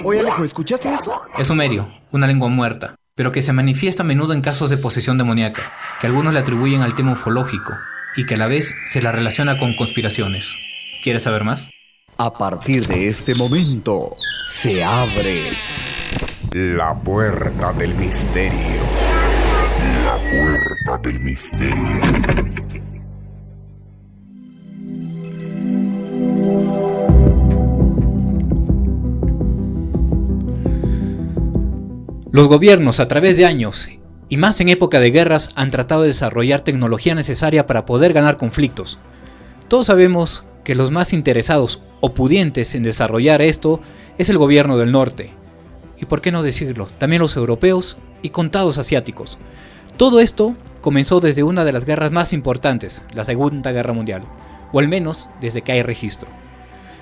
Oye Alejo, ¿escuchaste eso? Es sumerio, una lengua muerta, pero que se manifiesta a menudo en casos de posesión demoníaca, que algunos le atribuyen al tema ufológico y que a la vez se la relaciona con conspiraciones. ¿Quieres saber más? A partir de este momento, se abre la puerta del misterio. La puerta del misterio. Los gobiernos, a través de años, y más en época de guerras, han tratado de desarrollar tecnología necesaria para poder ganar conflictos. Todos sabemos que los más interesados o pudientes en desarrollar esto es el gobierno del norte. Y por qué no decirlo, también los europeos y contados asiáticos. Todo esto comenzó desde una de las guerras más importantes, la Segunda Guerra Mundial, o al menos desde que hay registro.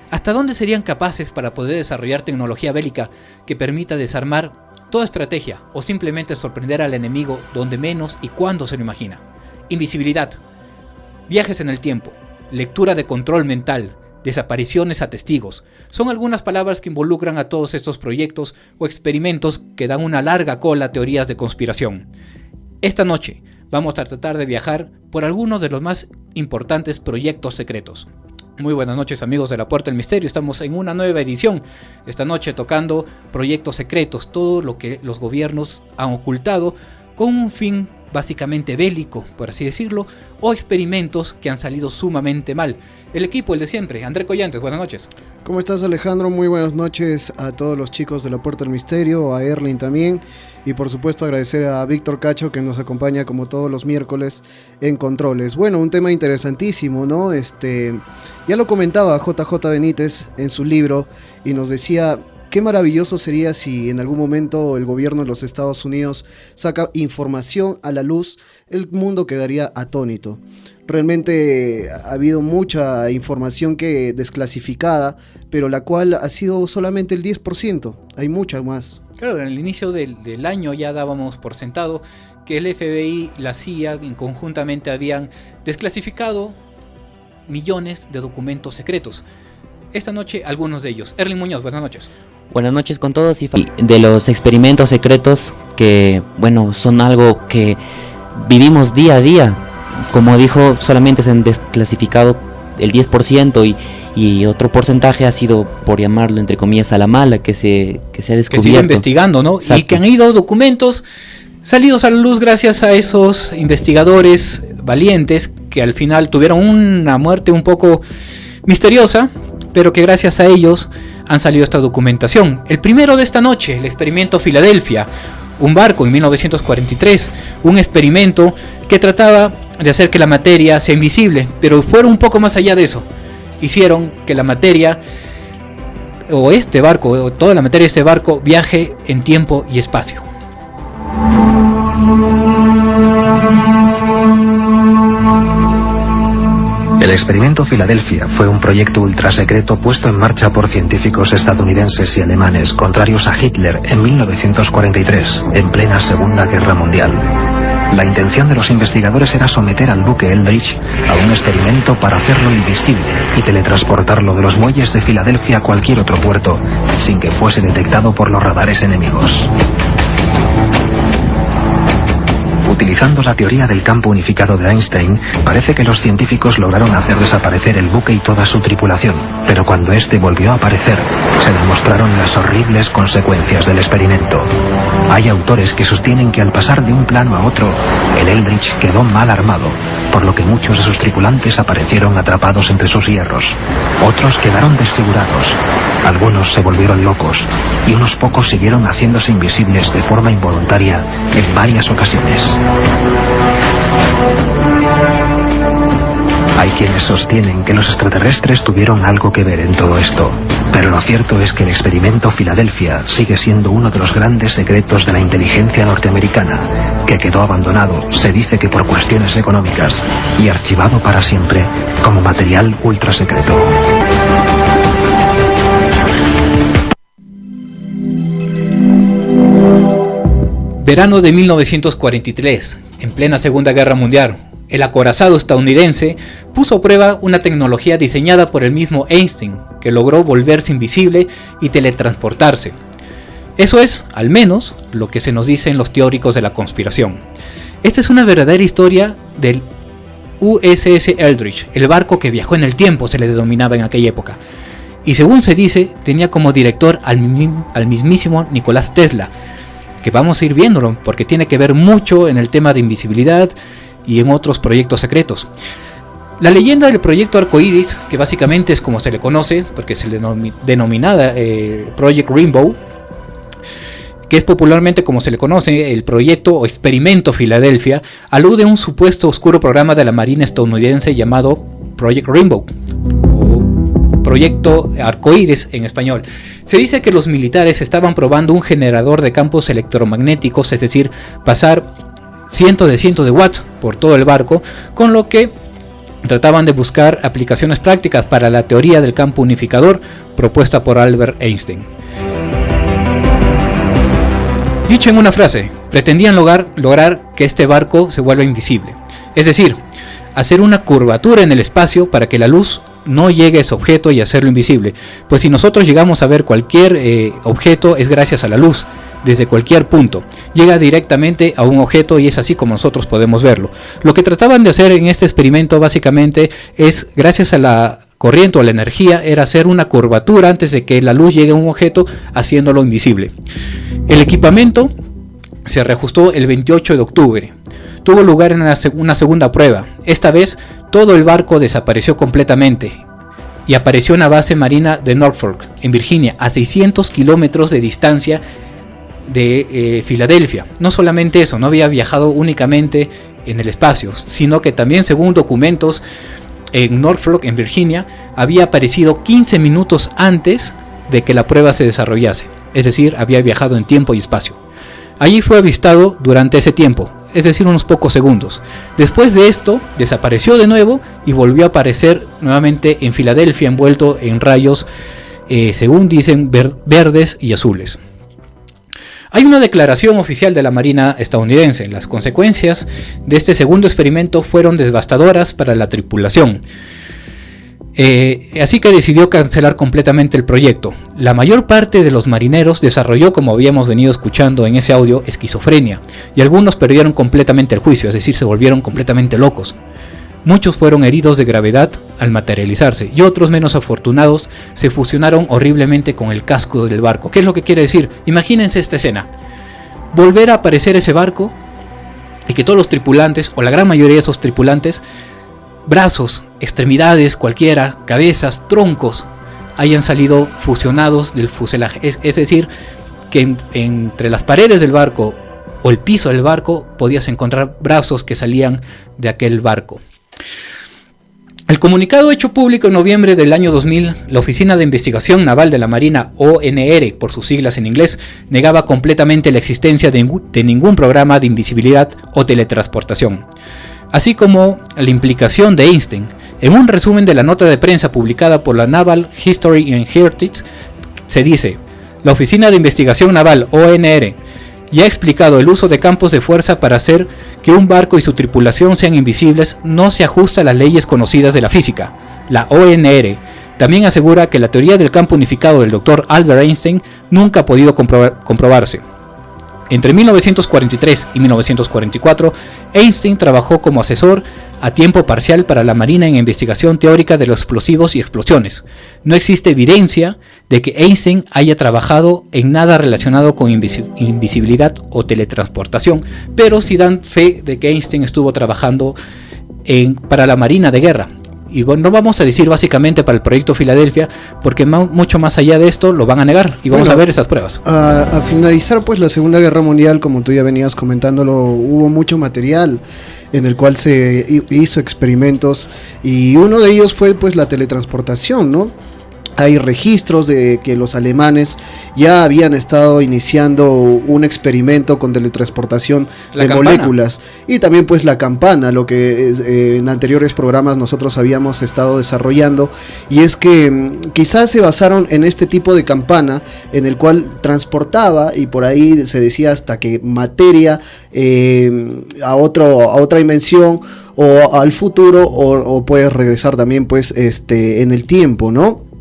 ¿Hasta dónde serían capaces para poder desarrollar tecnología bélica que permita desarmar toda estrategia o simplemente sorprender al enemigo donde menos y cuando se lo imagina? Invisibilidad, viajes en el tiempo, lectura de control mental, desapariciones a testigos, son algunas palabras que involucran a todos estos proyectos o experimentos que dan una larga cola a teorías de conspiración. Esta noche vamos a tratar de viajar por algunos de los más importantes proyectos secretos. Muy buenas noches amigos de La Puerta del Misterio, estamos en una nueva edición, esta noche tocando proyectos secretos, todo lo que los gobiernos han ocultado con un fin básicamente bélico, por así decirlo, o experimentos que han salido sumamente mal. El equipo, el de siempre, André Collantes, buenas noches. ¿Cómo estás Alejandro? Muy buenas noches a todos los chicos de La Puerta del Misterio, a Erling también, y por supuesto agradecer a Víctor Cacho que nos acompaña como todos los miércoles en Controles. Bueno, un tema interesantísimo, ¿no? Ya lo comentaba JJ Benítez en su libro y nos decía: qué maravilloso sería si en algún momento el gobierno de los Estados Unidos saca información a la luz, el mundo quedaría atónito. Realmente ha habido mucha información que desclasificada, pero la cual ha sido solamente el 10%, hay mucha más. Claro, en el inicio del año ya dábamos por sentado que el FBI y la CIA conjuntamente habían desclasificado millones de documentos secretos. Esta noche algunos de ellos. Erling Muñoz, buenas noches. Buenas noches con todos y de los experimentos secretos que, bueno, son algo que vivimos día a día. Como dijo, solamente se han desclasificado el 10% y otro porcentaje ha sido, por llamarlo entre comillas, a la mala, que se ha descubierto. Que sigue investigando, ¿no? Exacto. Y que han ido documentos salidos a la luz gracias a esos investigadores valientes que al final tuvieron una muerte un poco misteriosa, pero que gracias a ellos han salido esta documentación. El primero de esta noche, el experimento Filadelfia, un barco en 1943, un experimento que trataba de hacer que la materia sea invisible, pero fueron un poco más allá de eso. Hicieron que la materia, o este barco, o toda la materia de este barco, viaje en tiempo y espacio. El experimento Filadelfia fue un proyecto ultrasecreto puesto en marcha por científicos estadounidenses y alemanes contrarios a Hitler en 1943, en plena Segunda Guerra Mundial. La intención de los investigadores era someter al buque Eldridge a un experimento para hacerlo invisible y teletransportarlo de los muelles de Filadelfia a cualquier otro puerto, sin que fuese detectado por los radares enemigos. Utilizando la teoría del campo unificado de Einstein, parece que los científicos lograron hacer desaparecer el buque y toda su tripulación, pero cuando este volvió a aparecer, se demostraron las horribles consecuencias del experimento. Hay autores que sostienen que al pasar de un plano a otro, el Eldridge quedó mal armado, por lo que muchos de sus tripulantes aparecieron atrapados entre sus hierros. Otros quedaron desfigurados, algunos se volvieron locos, y unos pocos siguieron haciéndose invisibles de forma involuntaria en varias ocasiones. Hay quienes sostienen que los extraterrestres tuvieron algo que ver en todo esto, pero lo cierto es que el experimento Filadelfia sigue siendo uno de los grandes secretos de la inteligencia norteamericana, que quedó abandonado, se dice que por cuestiones económicas, y archivado para siempre como material ultrasecreto. Verano de 1943, en plena Segunda Guerra Mundial, el acorazado estadounidense puso a prueba una tecnología diseñada por el mismo Einstein que logró volverse invisible y teletransportarse. Eso es, al menos, lo que se nos dicen los teóricos de la conspiración. Esta es una verdadera historia del USS Eldridge, el barco que viajó en el tiempo, se le denominaba en aquella época. Y según se dice, tenía como director al mismísimo Nicolás Tesla, que vamos a ir viéndolo porque tiene que ver mucho en el tema de invisibilidad y en otros proyectos secretos. La leyenda del proyecto Arcoiris, que básicamente es como se le conoce, porque se le denominaba Project Rainbow, que es popularmente como se le conoce el proyecto o experimento Filadelfia, alude a un supuesto oscuro programa de la Marina estadounidense llamado Project Rainbow, o Proyecto Arcoíris en español. Se dice que los militares estaban probando un generador de campos electromagnéticos, es decir, pasar cientos de watts por todo el barco, con lo que trataban de buscar aplicaciones prácticas para la teoría del campo unificador propuesta por Albert Einstein. Dicho en una frase, pretendían lograr que este barco se vuelva invisible, es decir, hacer una curvatura en el espacio para que la luz no llegue a ese objeto y hacerlo invisible, pues si nosotros llegamos a ver cualquier objeto es gracias a la luz, desde cualquier punto, llega directamente a un objeto y es así como nosotros podemos verlo. Lo que trataban de hacer en este experimento básicamente es, gracias a la corriente o la energía, era hacer una curvatura antes de que la luz llegue a un objeto, haciéndolo invisible. El equipamiento se reajustó el 28 de octubre. Tuvo lugar en una segunda prueba. Esta vez todo el barco desapareció completamente y apareció en la base marina de Norfolk, en Virginia, a 600 kilómetros de distancia de Filadelfia. No solamente eso, no había viajado únicamente en el espacio, sino que también, según documentos, en Norfolk, en Virginia, había aparecido 15 minutos antes de que la prueba se desarrollase, es decir, había viajado en tiempo y espacio. Allí fue avistado durante ese tiempo, es decir, unos pocos segundos. Después de esto, desapareció de nuevo y volvió a aparecer nuevamente en Filadelfia, envuelto en rayos, según dicen, verdes y azules. Hay una declaración oficial de la Marina estadounidense. Las consecuencias de este segundo experimento fueron devastadoras para la tripulación. Así que decidió cancelar completamente el proyecto. La mayor parte de los marineros desarrolló, como habíamos venido escuchando en ese audio, esquizofrenia, y algunos perdieron completamente el juicio, es decir, se volvieron completamente locos. Muchos fueron heridos de gravedad al materializarse, y otros, menos afortunados, se fusionaron horriblemente con el casco del barco. ¿Qué es lo que quiere decir? Imagínense esta escena: volver a aparecer ese barco y que todos los tripulantes, o la gran mayoría de esos tripulantes, brazos, extremidades, cualquiera, cabezas, troncos, hayan salido fusionados del fuselaje. Es decir, que entre las paredes del barco o el piso del barco podías encontrar brazos que salían de aquel barco. El comunicado hecho público en noviembre del año 2000, la Oficina de Investigación Naval de la Marina, ONR por sus siglas en inglés, negaba completamente la existencia de ningún programa de invisibilidad o teletransportación, así como la implicación de Einstein. En un resumen de la nota de prensa publicada por la Naval History and Heritage, se dice: la Oficina de Investigación Naval, ONR, ya ha explicado el uso de campos de fuerza para hacer que un barco y su tripulación sean invisibles no se ajusta a las leyes conocidas de la física. La ONR también asegura que la teoría del campo unificado del Dr. Albert Einstein nunca ha podido comprobarse. Entre 1943 y 1944, Einstein trabajó como asesor a tiempo parcial para la Marina en investigación teórica de los explosivos y explosiones. No existe evidencia de que Einstein haya trabajado en nada relacionado con invisibilidad o teletransportación, pero sí dan fe de que Einstein estuvo trabajando para la Marina de Guerra. Y bueno, no vamos a decir básicamente para el proyecto Filadelfia, porque mucho más allá de esto lo van a negar y vamos a ver esas pruebas. A finalizar pues la Segunda Guerra Mundial, como tú ya venías comentándolo, hubo mucho material en el cual se hizo experimentos y uno de ellos fue pues la teletransportación, ¿no? Hay registros de que los alemanes ya habían estado iniciando un experimento con teletransportación de moléculas, y también pues la campana, lo que en anteriores programas nosotros habíamos estado desarrollando, y es que quizás se basaron en este tipo de campana en el cual transportaba, y por ahí se decía hasta que materia a otra dimensión o al futuro, o puedes regresar también pues en el tiempo, ¿no?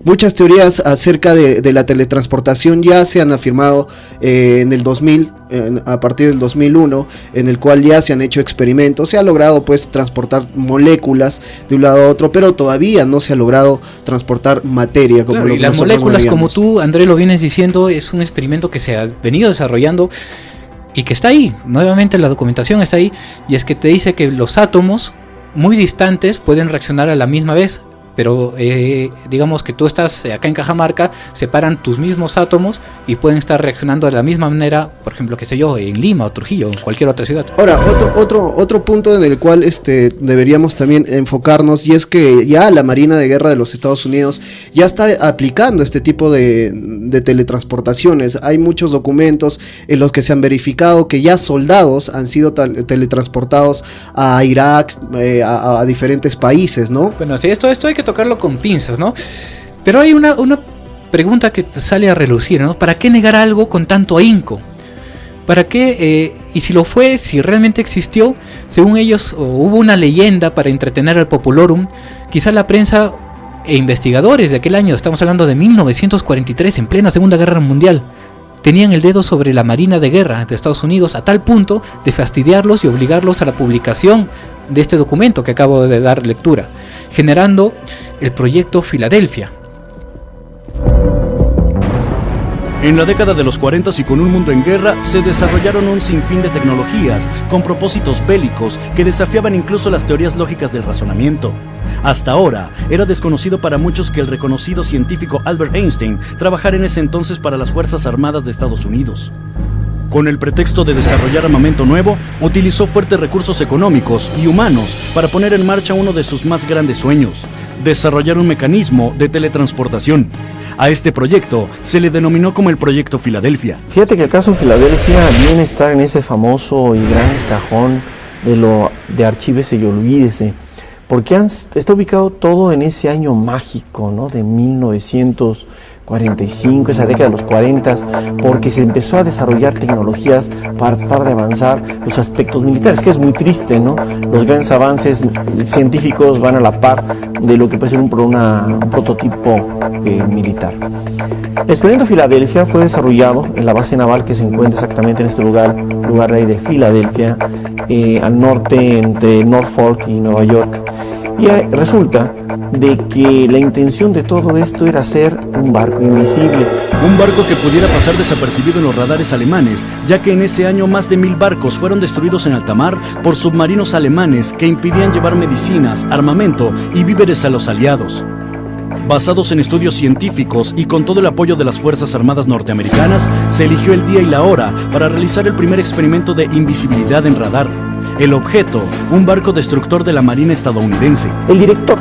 Muchas teorías acerca de la teletransportación ya se han afirmado en el 2000, a partir del 2001, en el cual ya se han hecho experimentos. Se ha logrado pues transportar moléculas de un lado a otro, pero todavía no se ha logrado transportar materia. Como claro, lo y que las nosotros moléculas, veíamos. como tú, André, lo vienes diciendo, es un experimento que se ha venido desarrollando y que está ahí. Nuevamente la documentación está ahí, y es que te dice que los átomos muy distantes pueden reaccionar a la misma vez. Pero digamos que tú estás acá en Cajamarca, separan tus mismos átomos y pueden estar reaccionando de la misma manera, por ejemplo, qué sé yo, en Lima o Trujillo o en cualquier otra ciudad. Ahora, otro punto en el cual deberíamos también enfocarnos, y es que ya la Marina de Guerra de los Estados Unidos ya está aplicando este tipo de teletransportaciones. Hay muchos documentos en los que se han verificado que ya soldados han sido teletransportados a Irak, a diferentes países, ¿no? Bueno, sí, esto hay que tocarlo con pinzas, ¿no? Pero hay una pregunta que sale a relucir, ¿no? ¿Para qué negar algo con tanto ahínco? ¿Para qué? Y si lo fue, si realmente existió, según ellos, hubo una leyenda para entretener al populorum, quizá la prensa e investigadores de aquel año, estamos hablando de 1943, en plena Segunda Guerra Mundial, tenían el dedo sobre la Marina de Guerra de Estados Unidos a tal punto de fastidiarlos y obligarlos a la publicación de este documento que acabo de dar lectura, generando el proyecto Filadelfia. En la década de los 40 y con un mundo en guerra, se desarrollaron un sinfín de tecnologías con propósitos bélicos que desafiaban incluso las teorías lógicas del razonamiento. Hasta ahora, era desconocido para muchos que el reconocido científico Albert Einstein trabajara en ese entonces para las Fuerzas Armadas de Estados Unidos. Con el pretexto de desarrollar armamento nuevo, utilizó fuertes recursos económicos y humanos para poner en marcha uno de sus más grandes sueños: desarrollar un mecanismo de teletransportación. A este proyecto se le denominó como el Proyecto Filadelfia. Fíjate que el caso Filadelfia viene a estar en ese famoso y gran cajón de archívese y olvídese, porque está ubicado todo en ese año mágico, ¿no? De 1945, esa década de los 40, porque se empezó a desarrollar tecnologías para tratar de avanzar los aspectos militares, que es muy triste, ¿no? Los grandes avances científicos van a la par de lo que puede ser un prototipo militar. El experimento Filadelfia fue desarrollado en la base naval que se encuentra exactamente en este lugar de ahí de Filadelfia, al norte entre Norfolk y Nueva York. Y resulta de que la intención de todo esto era hacer un barco invisible. Un barco que pudiera pasar desapercibido en los radares alemanes, ya que en ese año más de 1000 barcos fueron destruidos en alta mar por submarinos alemanes que impidían llevar medicinas, armamento y víveres a los aliados. Basados en estudios científicos y con todo el apoyo de las Fuerzas Armadas norteamericanas, se eligió el día y la hora para realizar el primer experimento de invisibilidad en radar. El objeto, un barco destructor de la Marina estadounidense. El director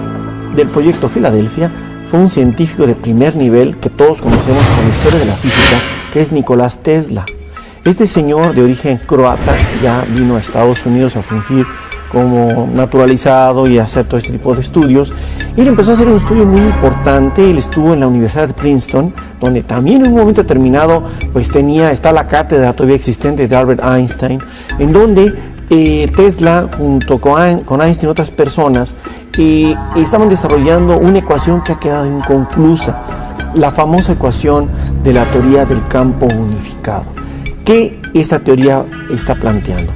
del proyecto Filadelfia fue un científico de primer nivel que todos conocemos con la historia de la física, que es Nicolás Tesla. Este señor de origen croata ya vino a Estados Unidos a fungir como naturalizado y hacer todo este tipo de estudios. Él empezó a hacer un estudio muy importante. Él estuvo en la Universidad de Princeton, donde también en un momento determinado pues está la cátedra todavía existente de Albert Einstein, en donde Tesla junto con Einstein y otras personas estaban desarrollando una ecuación que ha quedado inconclusa, la famosa ecuación de la teoría del campo unificado. ¿Qué esta teoría está planteando?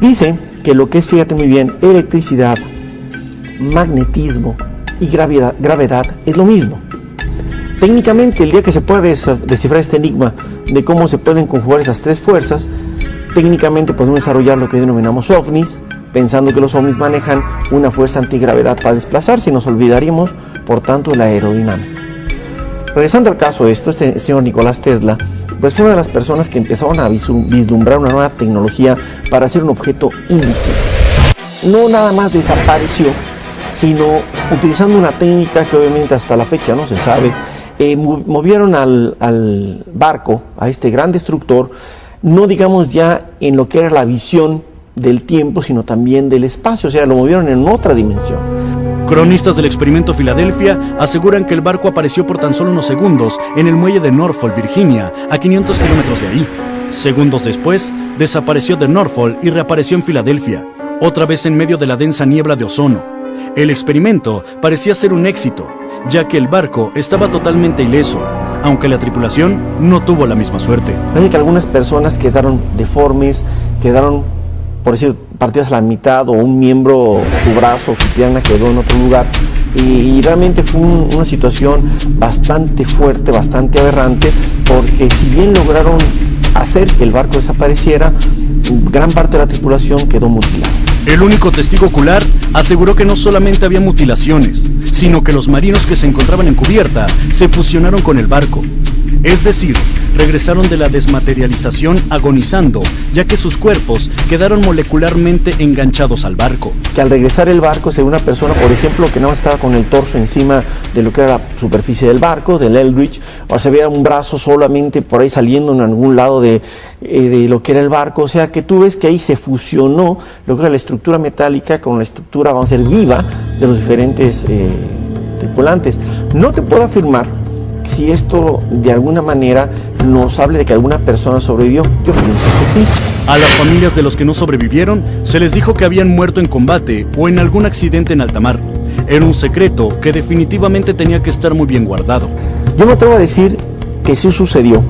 Dice que lo que es, fíjate muy bien, electricidad, magnetismo y gravedad es lo mismo. Técnicamente, el día que se puede descifrar este enigma de cómo se pueden conjugar esas tres fuerzas, técnicamente podemos desarrollar lo que denominamos ovnis, pensando que los ovnis manejan una fuerza antigravedad para desplazarse, y nos olvidaríamos, por tanto, de la aerodinámica. Regresando al caso de esto, este señor Nicolás Tesla pues fue una de las personas que empezaron a vislumbrar una nueva tecnología para hacer un objeto invisible. No nada más desapareció, sino utilizando una técnica que obviamente hasta la fecha no se sabe, movieron al barco, a este gran destructor, no digamos ya en lo que era la visión del tiempo, sino también del espacio, o sea, lo movieron en otra dimensión. Cronistas del experimento Filadelfia aseguran que el barco apareció por tan solo unos segundos en el muelle de Norfolk, Virginia, a 500 kilómetros de ahí. Segundos después, desapareció de Norfolk y reapareció en Filadelfia, otra vez en medio de la densa niebla de ozono. El experimento parecía ser un éxito. ya que el barco estaba totalmente ileso, aunque la tripulación no tuvo la misma suerte. Parece que algunas personas quedaron deformes, quedaron, por decir, partidas a la mitad, o un miembro, su brazo o su pierna quedó en otro lugar. Y realmente fue una situación bastante fuerte, bastante aberrante, porque si bien lograron hacer que el barco desapareciera, gran parte de la tripulación quedó mutilada. El único testigo ocular aseguró que no solamente había mutilaciones, sino que los marinos que se encontraban en cubierta se fusionaron con el barco. Es decir, regresaron de la desmaterialización agonizando, ya que sus cuerpos quedaron molecularmente enganchados al barco. Que al regresar el barco se ve una persona, por ejemplo, que nada más estaba con el torso encima de lo que era la superficie del barco, del Eldridge, o se veía un brazo solamente por ahí saliendo en algún lado de lo que era el barco. O sea que tú ves que ahí se fusionó lo que era la estructura metálica con la estructura, vamos a decir, viva de los diferentes tripulantes. No te puedo afirmar si esto de alguna manera nos hable de que alguna persona sobrevivió. Yo pienso que sí. A las familias de los que no sobrevivieron se les dijo que habían muerto en combate o en algún accidente en alta mar. Era un secreto que definitivamente tenía que estar muy bien guardado. Yo me atrevo a decir que sí sucedió,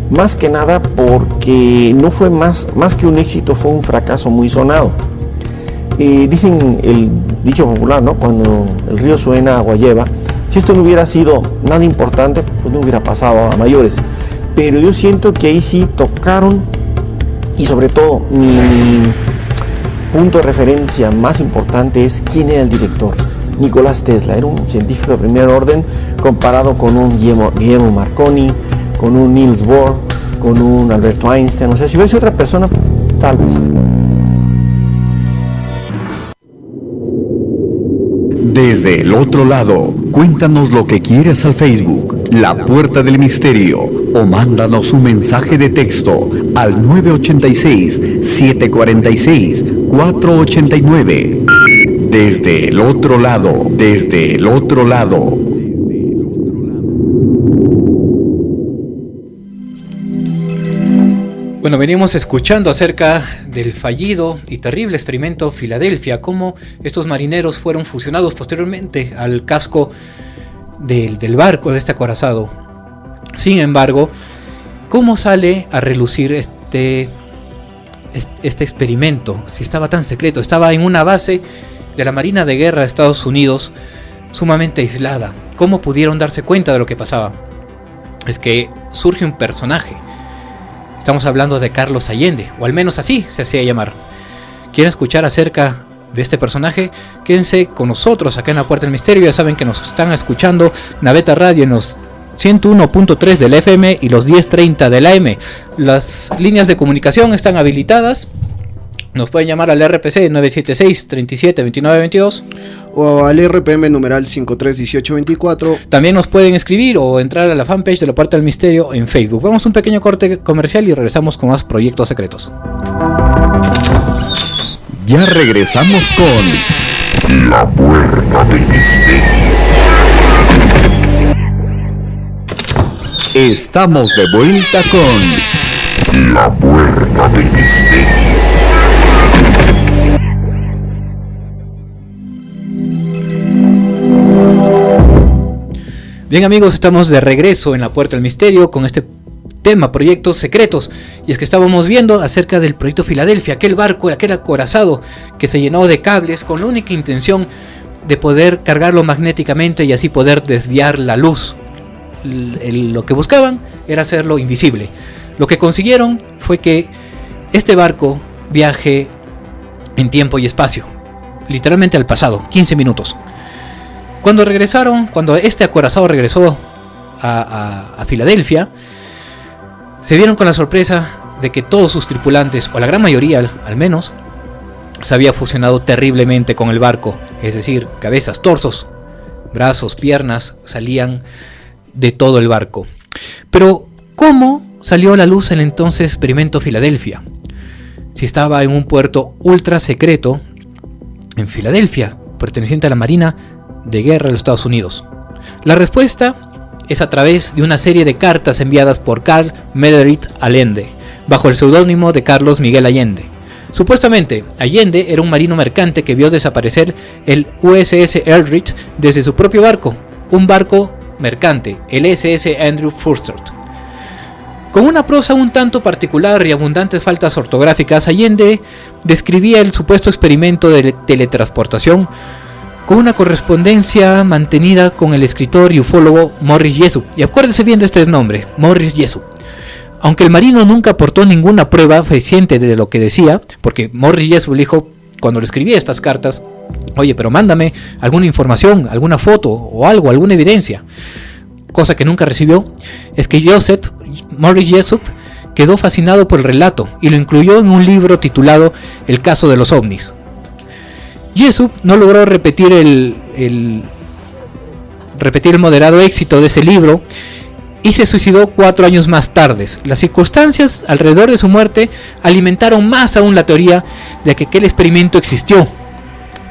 más que nada porque no fue más que un éxito, fue un fracaso muy sonado. Dicen el dicho popular, ¿no? Cuando el río suena, agua lleva. Si esto no hubiera sido nada importante, pues no hubiera pasado a mayores. Pero yo siento que ahí sí tocaron, y sobre todo mi punto de referencia más importante es quién era el director. Nicolás Tesla era un científico de primer orden comparado con un Guillermo Marconi, con un Niels Bohr, con un Alberto Einstein. O sea, si hubiera sido otra persona, tal vez. Desde el otro lado, cuéntanos lo que quieras al Facebook, La Puerta del Misterio, o mándanos un mensaje de texto al 986-746-489. Desde el otro lado, desde el otro lado. Bueno, venimos escuchando acerca del fallido y terrible experimento Filadelfia, cómo estos marineros fueron fusionados posteriormente al casco del barco de este acorazado. Sin embargo, ¿cómo sale a relucir este experimento? Si estaba tan secreto, estaba en una base de la Marina de Guerra de Estados Unidos, sumamente aislada. ¿Cómo pudieron darse cuenta de lo que pasaba? Es que surge un personaje. Estamos hablando de Carlos Allende, o al menos así se hacía llamar. ¿Quieren escuchar acerca de este personaje? Quédense con nosotros acá en La Puerta del Misterio. Ya saben que nos están escuchando Naveta Radio en los 101.3 del FM y los 10.30 del AM. Las líneas de comunicación están habilitadas. Nos pueden llamar al RPC 976-37-2922 o al RPM numeral 531824. También nos pueden escribir o entrar a la fanpage de La Puerta del Misterio en Facebook. Vamos a un pequeño corte comercial y regresamos con más proyectos secretos. Ya regresamos con La Puerta del Misterio. Estamos de vuelta con La Puerta del Misterio. Bien amigos, estamos de regreso en La Puerta del Misterio con este tema, proyectos secretos. Y es que estábamos viendo acerca del proyecto Filadelfia, aquel barco, aquel acorazado que se llenó de cables con la única intención de poder cargarlo magnéticamente y así poder desviar la luz. Lo que buscaban era hacerlo invisible. Lo que consiguieron fue que este barco viaje en tiempo y espacio, literalmente al pasado, 15 minutos. Cuando este acorazado regresó a Filadelfia, se vieron con la sorpresa de que todos sus tripulantes, o la gran mayoría al menos, se había fusionado terriblemente con el barco. Es decir, cabezas, torsos, brazos, piernas salían de todo el barco. Pero, ¿cómo salió a la luz el entonces experimento Filadelfia? Si estaba en un puerto ultra secreto en Filadelfia, perteneciente a la Marina de Guerra de los Estados Unidos. La respuesta es a través de una serie de cartas enviadas por Carl Meredith Allende, bajo el seudónimo de Carlos Miguel Allende. Supuestamente, Allende era un marino mercante que vio desaparecer el USS Eldridge desde su propio barco, un barco mercante, el SS Andrew Furstert. Con una prosa un tanto particular y abundantes faltas ortográficas, Allende describía el supuesto experimento de teletransportación con una correspondencia mantenida con el escritor y ufólogo Morris Jessup. Y acuérdese bien de este nombre, Morris Jessup. Aunque el marino nunca aportó ninguna prueba fehaciente de lo que decía, porque Morris Jessup le dijo cuando le escribía estas cartas: oye, pero mándame alguna información, alguna foto o algo, alguna evidencia. Cosa que nunca recibió. Es que Morris Jessup quedó fascinado por el relato y lo incluyó en un libro titulado El caso de los ovnis. Jessup no logró repetir el moderado éxito de ese libro y se suicidó 4 años más tarde. Las circunstancias alrededor de su muerte alimentaron más aún la teoría de que aquel experimento existió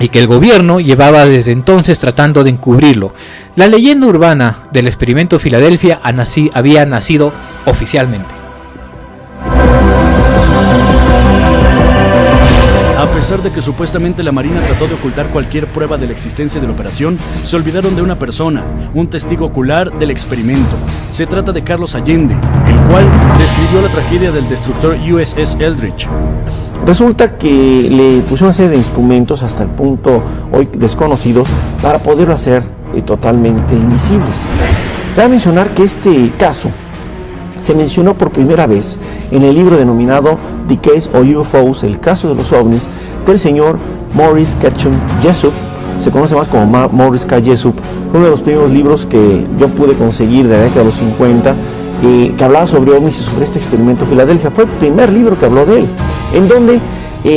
y que el gobierno llevaba desde entonces tratando de encubrirlo. La leyenda urbana del experimento Filadelfia había nacido oficialmente. A pesar de que supuestamente la Marina trató de ocultar cualquier prueba de la existencia de la operación, se olvidaron de una persona, un testigo ocular del experimento. Se trata de Carlos Allende, el cual describió la tragedia del destructor USS Eldridge. Resulta que le puso una serie de instrumentos hasta el punto hoy desconocidos para poderlo hacer totalmente invisibles. Cabe mencionar que este caso se mencionó por primera vez en el libro denominado The Case of UFOs, el caso de los ovnis, del señor Morris Ketchum Jessup. Se conoce más como Morris K. Jessup, uno de los primeros libros que yo pude conseguir de la década de los 50, que hablaba sobre ovnis y sobre este experimento Filadelfia. Fue el primer libro que habló de él, en donde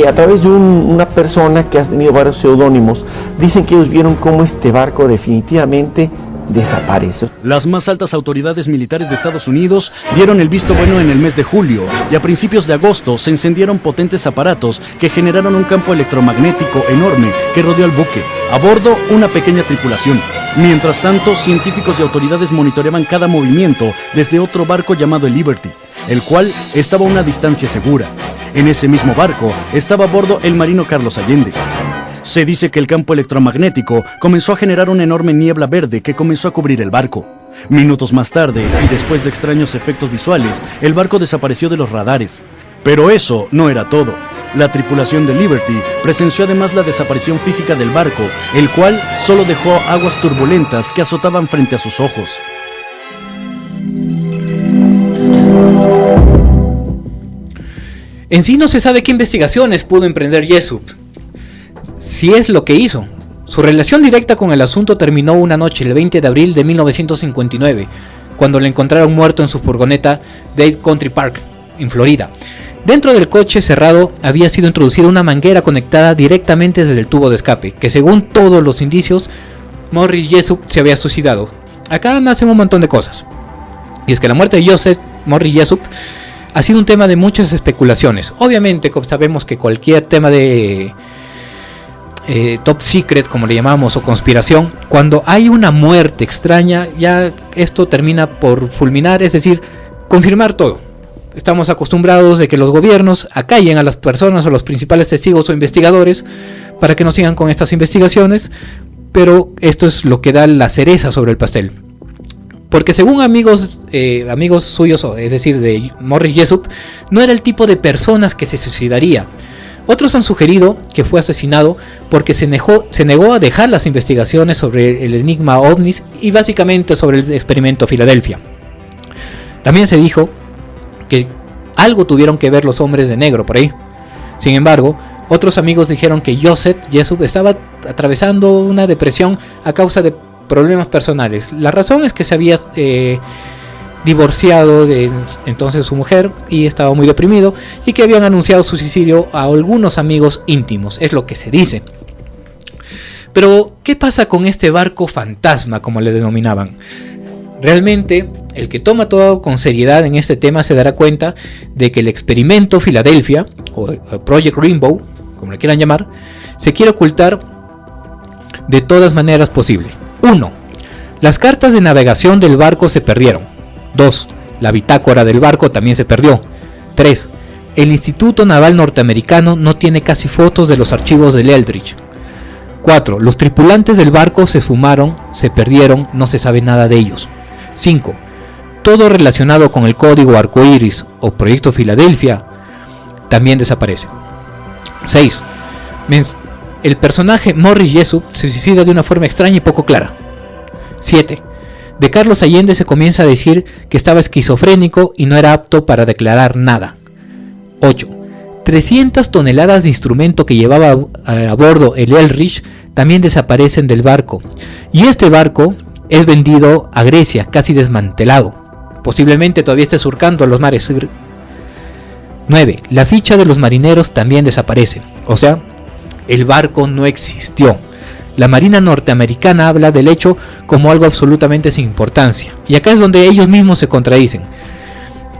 a través de una persona que ha tenido varios seudónimos, dicen que ellos vieron cómo este barco definitivamente desaparece. Las más altas autoridades militares de Estados Unidos dieron el visto bueno en el mes de julio, y a principios de agosto se encendieron potentes aparatos que generaron un campo electromagnético enorme que rodeó al buque. A bordo, una pequeña tripulación. Mientras tanto, científicos y autoridades monitoreaban cada movimiento desde otro barco llamado el Liberty, el cual estaba a una distancia segura. En ese mismo barco estaba a bordo el marino Carlos Allende. Se dice que el campo electromagnético comenzó a generar una enorme niebla verde que comenzó a cubrir el barco. Minutos más tarde, y después de extraños efectos visuales, el barco desapareció de los radares. Pero eso no era todo. La tripulación de Liberty presenció además la desaparición física del barco, el cual solo dejó aguas turbulentas que azotaban frente a sus ojos. En sí no se sabe qué investigaciones pudo emprender Jessup, si es lo que hizo. Su relación directa con el asunto terminó una noche, el 20 de abril de 1959, cuando le encontraron muerto en su furgoneta Dade Country Park, en Florida. Dentro del coche cerrado había sido introducida una manguera conectada directamente desde el tubo de escape, que según todos los indicios, Morris Jessup se había suicidado. Acá nacen un montón de cosas. Y es que la muerte de Morris Jessup ha sido un tema de muchas especulaciones. Obviamente, como sabemos que cualquier tema de top secret, como le llamamos, o conspiración, cuando hay una muerte extraña, ya esto termina por fulminar, es decir, confirmar todo. Estamos acostumbrados de que los gobiernos acallen a las personas o los principales testigos o investigadores para que no sigan con estas investigaciones, pero esto es lo que da la cereza sobre el pastel. Porque según amigos suyos, es decir, de Morris Jessup, no era el tipo de personas que se suicidaría. Otros han sugerido que fue asesinado porque se negó a dejar las investigaciones sobre el enigma ovnis y básicamente sobre el experimento Filadelfia. También se dijo que algo tuvieron que ver los hombres de negro por ahí. Sin embargo, otros amigos dijeron que Jessup estaba atravesando una depresión a causa de problemas personales. La razón es que se había divorciado de entonces su mujer y estaba muy deprimido, y que habían anunciado su suicidio a algunos amigos íntimos, es lo que se dice. Pero, ¿qué pasa con este barco fantasma, como le denominaban? Realmente, el que toma todo con seriedad en este tema se dará cuenta de que el experimento Filadelfia, o Project Rainbow, como le quieran llamar, se quiere ocultar de todas maneras posible. 1. Las cartas de navegación del barco se perdieron. 2. La bitácora del barco también se perdió. 3. El Instituto Naval Norteamericano no tiene casi fotos de los archivos del Eldridge. 4. Los tripulantes del barco se esfumaron, se perdieron, no se sabe nada de ellos. 5. Todo relacionado con el código arcoíris o proyecto Filadelfia también desaparece. 6. El personaje Morris Jessup se suicida de una forma extraña y poco clara. 7. De Carlos Allende se comienza a decir que estaba esquizofrénico y no era apto para declarar nada. 8. 300 toneladas de instrumento que llevaba a bordo el Eldridge también desaparecen del barco. Y este barco es vendido a Grecia, casi desmantelado. Posiblemente todavía esté surcando los mares. 9. La ficha de los marineros también desaparece. O sea, el barco no existió. La Marina norteamericana habla del hecho como algo absolutamente sin importancia. Y acá es donde ellos mismos se contradicen.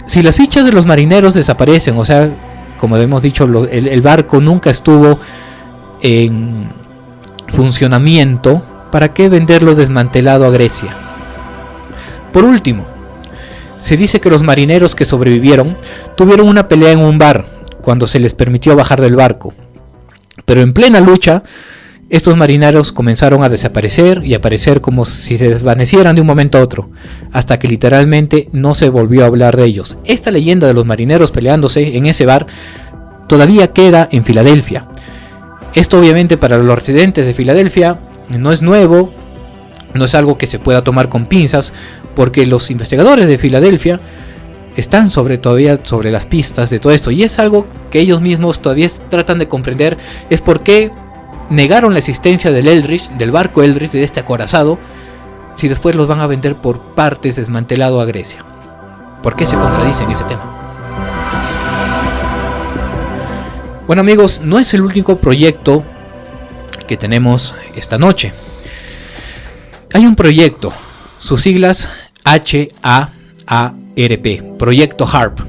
Si las fichas de los marineros desaparecen, o sea, como hemos dicho, el barco nunca estuvo en funcionamiento, ¿para qué venderlo desmantelado a Grecia? Por último, se dice que los marineros que sobrevivieron tuvieron una pelea en un bar cuando se les permitió bajar del barco. Pero en plena lucha, estos marineros comenzaron a desaparecer y aparecer como si se desvanecieran de un momento a otro, hasta que literalmente no se volvió a hablar de ellos. Esta leyenda de los marineros peleándose en ese bar todavía queda en Filadelfia. Esto obviamente para los residentes de Filadelfia no es nuevo, no es algo que se pueda tomar con pinzas, porque los investigadores de Filadelfia están todavía sobre las pistas de todo esto, y es algo que ellos mismos todavía tratan de comprender, es por qué negaron la existencia del Eldridge, del barco Eldridge, de este acorazado, si después los van a vender por partes desmantelado a Grecia. ¿Por qué se contradicen en ese tema? Bueno amigos, no es el único proyecto que tenemos esta noche. Hay un proyecto, sus siglas HAARP, Proyecto HARP.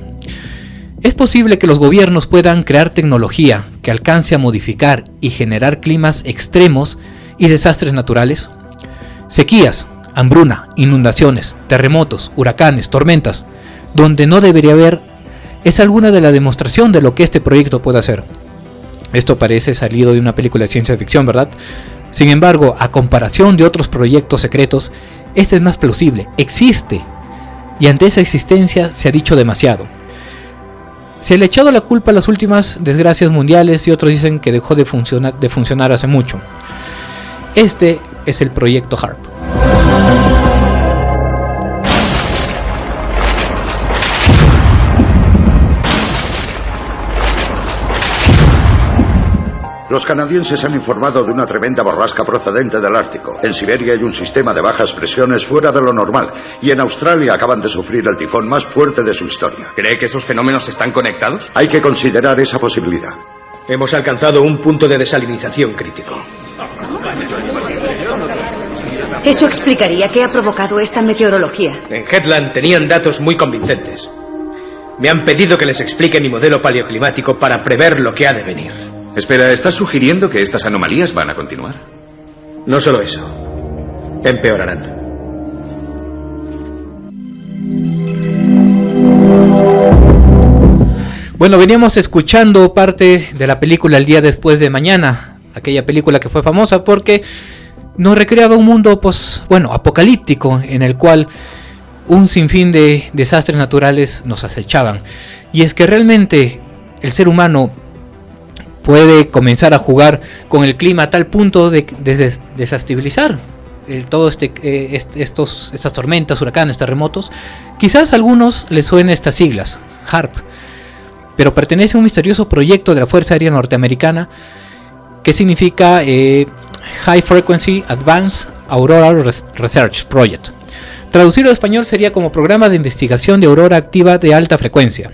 ¿Es posible que los gobiernos puedan crear tecnología que alcance a modificar y generar climas extremos y desastres naturales? Sequías, hambruna, inundaciones, terremotos, huracanes, tormentas, donde no debería haber, es alguna de la demostración de lo que este proyecto puede hacer. Esto parece salido de una película de ciencia ficción, ¿verdad? Sin embargo, a comparación de otros proyectos secretos, este es más plausible, existe, y ante esa existencia se ha dicho demasiado. Se le ha echado la culpa a las últimas desgracias mundiales y otros dicen que dejó de funcionar hace mucho. Este es el proyecto HARP. Los canadienses han informado de una tremenda borrasca procedente del Ártico. En Siberia hay un sistema de bajas presiones fuera de lo normal. Y en Australia acaban de sufrir el tifón más fuerte de su historia. ¿Cree que esos fenómenos están conectados? Hay que considerar esa posibilidad. Hemos alcanzado un punto de desalinización crítico. Eso explicaría qué ha provocado esta meteorología. En Hetland tenían datos muy convincentes. Me han pedido que les explique mi modelo paleoclimático para prever lo que ha de venir. Espera, ¿estás sugiriendo que estas anomalías van a continuar? No solo eso. Empeorarán. Bueno, veníamos escuchando parte de la película El día después de mañana, aquella película que fue famosa porque nos recreaba un mundo apocalíptico en el cual un sinfín de desastres naturales nos acechaban. Y es que realmente el ser humano puede comenzar a jugar con el clima a tal punto de desestabilizar todo estas tormentas, huracanes, terremotos. Quizás a algunos les suenen estas siglas, HARP, pero pertenece a un misterioso proyecto de la Fuerza Aérea Norteamericana que significa High Frequency Advanced Auroral Research Project. Traducido al español sería como Programa de Investigación de Aurora Activa de Alta Frecuencia.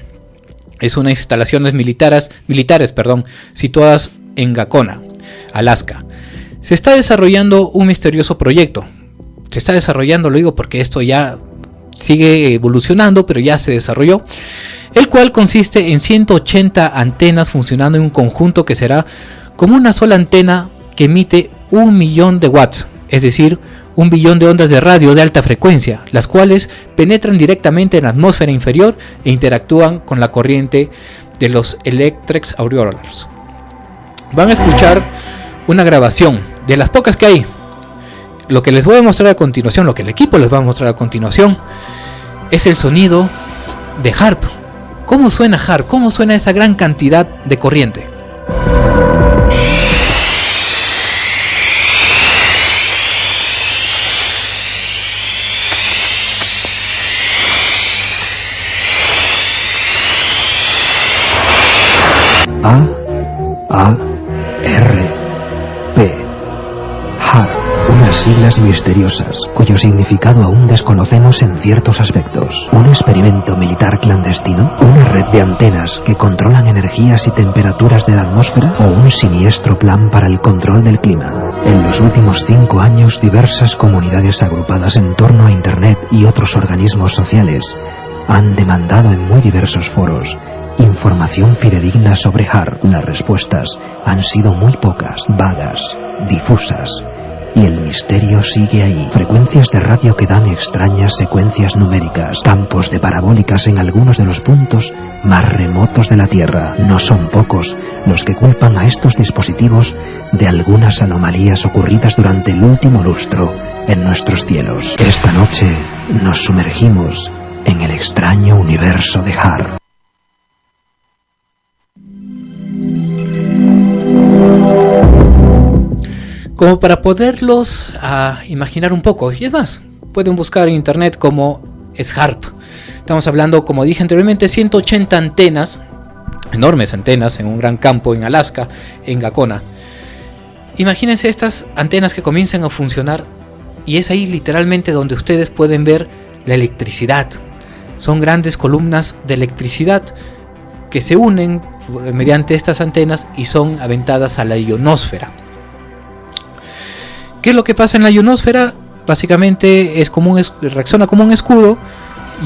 Es unas instalaciones militares, situadas en Gacona, Alaska. Se está desarrollando un misterioso proyecto. Se está desarrollando, lo digo porque esto ya sigue evolucionando, pero ya se desarrolló. El cual consiste en 180 antenas funcionando en un conjunto que será como una sola antena que emite 1.000.000 de watts, es decir, 1 billón de ondas de radio de alta frecuencia, las cuales penetran directamente en la atmósfera inferior e interactúan con la corriente de los electric auroras. Van a escuchar una grabación de las pocas que hay. Lo que les voy a mostrar a continuación, lo que el equipo les va a mostrar a continuación, es el sonido de HAARP. ¿Cómo suena HAARP? ¿Cómo suena esa gran cantidad de corriente? A-A-R-P. HAARP. Unas siglas misteriosas, cuyo significado aún desconocemos en ciertos aspectos. ¿Un experimento militar clandestino? ¿Una red de antenas que controlan energías y temperaturas de la atmósfera? ¿O un siniestro plan para el control del clima? En los últimos 5 años, diversas comunidades agrupadas en torno a Internet y otros organismos sociales han demandado en muy diversos foros información fidedigna sobre HAARP. Las respuestas han sido muy pocas, vagas, difusas. Y el misterio sigue ahí. Frecuencias de radio que dan extrañas secuencias numéricas. Campos de parabólicas en algunos de los puntos más remotos de la Tierra. No son pocos los que culpan a estos dispositivos de algunas anomalías ocurridas durante el último lustro en nuestros cielos. Esta noche nos sumergimos en el extraño universo de HAARP. Como para poderlos imaginar un poco. Y es más, pueden buscar en internet como es HAARP. Estamos hablando, como dije anteriormente, 180 antenas, enormes antenas en un gran campo en Alaska, en Gakona. Imagínense estas antenas que comienzan a funcionar y es ahí literalmente donde ustedes pueden ver la electricidad. Son grandes columnas de electricidad que se unen mediante estas antenas y son aventadas a la ionosfera. ¿Qué es lo que pasa en la ionosfera? Básicamente reacciona como un escudo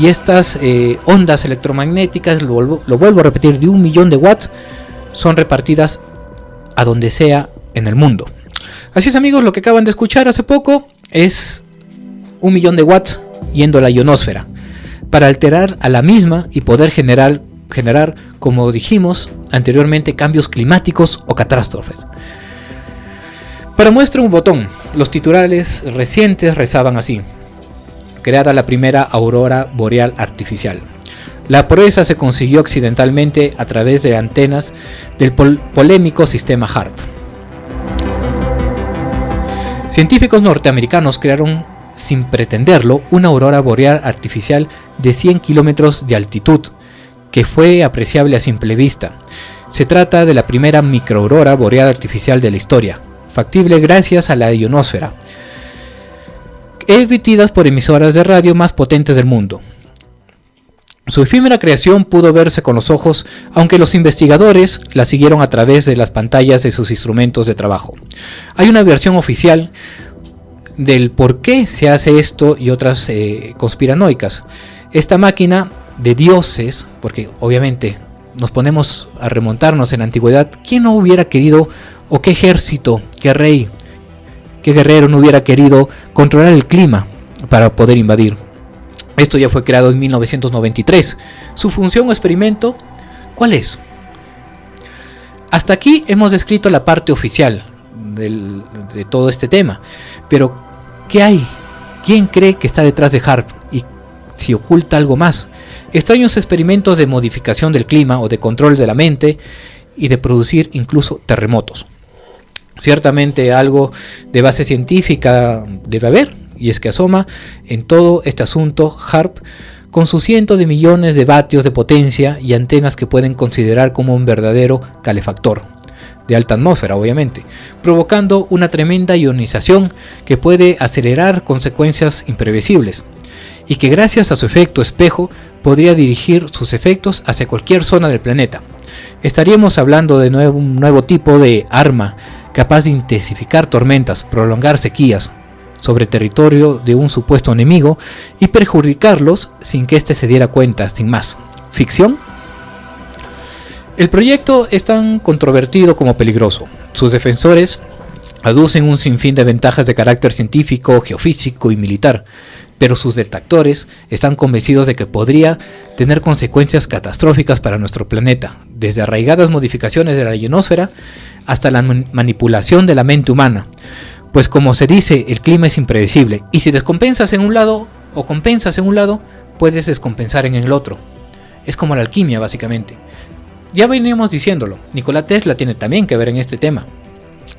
y estas ondas electromagnéticas, lo vuelvo a repetir, de 1 millón de watts, son repartidas a donde sea en el mundo. Así es, amigos, lo que acaban de escuchar hace poco es 1 millón de watts yendo a la ionosfera para alterar a la misma y poder generar, como dijimos anteriormente, cambios climáticos o catástrofes. Para muestra un botón, los titulares recientes rezaban así: creada la primera aurora boreal artificial. La proeza se consiguió accidentalmente a través de antenas del polémico sistema HAARP. Científicos norteamericanos crearon, sin pretenderlo, una aurora boreal artificial de 100 kilómetros de altitud, que fue apreciable a simple vista. Se trata de la primera microaurora boreal artificial de la historia, factible gracias a la ionosfera, emitidas por emisoras de radio más potentes del mundo. Su efímera creación pudo verse con los ojos, aunque los investigadores la siguieron a través de las pantallas de sus instrumentos de trabajo. Hay una versión oficial del por qué se hace esto y otras conspiranoicas. Esta máquina de dioses, porque obviamente nos ponemos a remontarnos en la antigüedad, ¿quién no hubiera querido, o qué ejército, qué rey, qué guerrero no hubiera querido controlar el clima para poder invadir? Esto ya fue creado en 1993. Su función o experimento, ¿cuál es? Hasta aquí hemos descrito la parte oficial de todo este tema, pero ¿qué hay? ¿Quién cree que está detrás de HAARP? Y si oculta algo más. Extraños experimentos de modificación del clima o de control de la mente y de producir incluso terremotos. Ciertamente algo de base científica debe haber, y es que asoma en todo este asunto HAARP con sus cientos de millones de vatios de potencia y antenas que pueden considerar como un verdadero calefactor de alta atmósfera, obviamente, provocando una tremenda ionización que puede acelerar consecuencias imprevisibles y que gracias a su efecto espejo podría dirigir sus efectos hacia cualquier zona del planeta. Estaríamos hablando de un nuevo tipo de arma capaz de intensificar tormentas, prolongar sequías sobre territorio de un supuesto enemigo y perjudicarlos sin que éste se diera cuenta, sin más. ¿Ficción? El proyecto es tan controvertido como peligroso. Sus defensores aducen un sinfín de ventajas de carácter científico, geofísico y militar, pero sus detractores están convencidos de que podría tener consecuencias catastróficas para nuestro planeta, desde arraigadas modificaciones de la ionosfera hasta la manipulación de la mente humana. Pues como se dice, el clima es impredecible, y si descompensas en un lado o compensas en un lado, puedes descompensar en el otro. Es como la alquimia, básicamente. Ya veníamos diciéndolo, Nikola Tesla tiene también que ver en este tema.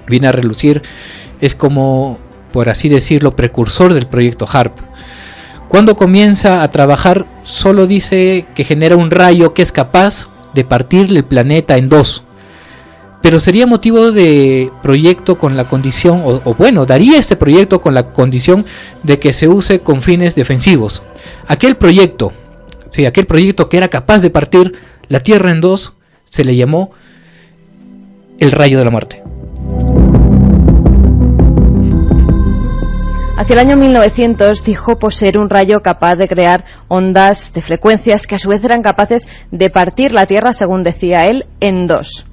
Viene a relucir, es como, por así decirlo, precursor del proyecto HARP. Cuando comienza a trabajar, solo dice que genera un rayo que es capaz de partir el planeta en dos. Pero sería motivo de proyecto con la condición, daría este proyecto con la condición de que se use con fines defensivos. Aquel proyecto que era capaz de partir la Tierra en dos, se le llamó el rayo de la muerte. Hacia el año 1900 dijo poseer un rayo capaz de crear ondas de frecuencias que a su vez eran capaces de partir la Tierra, según decía él, en dos.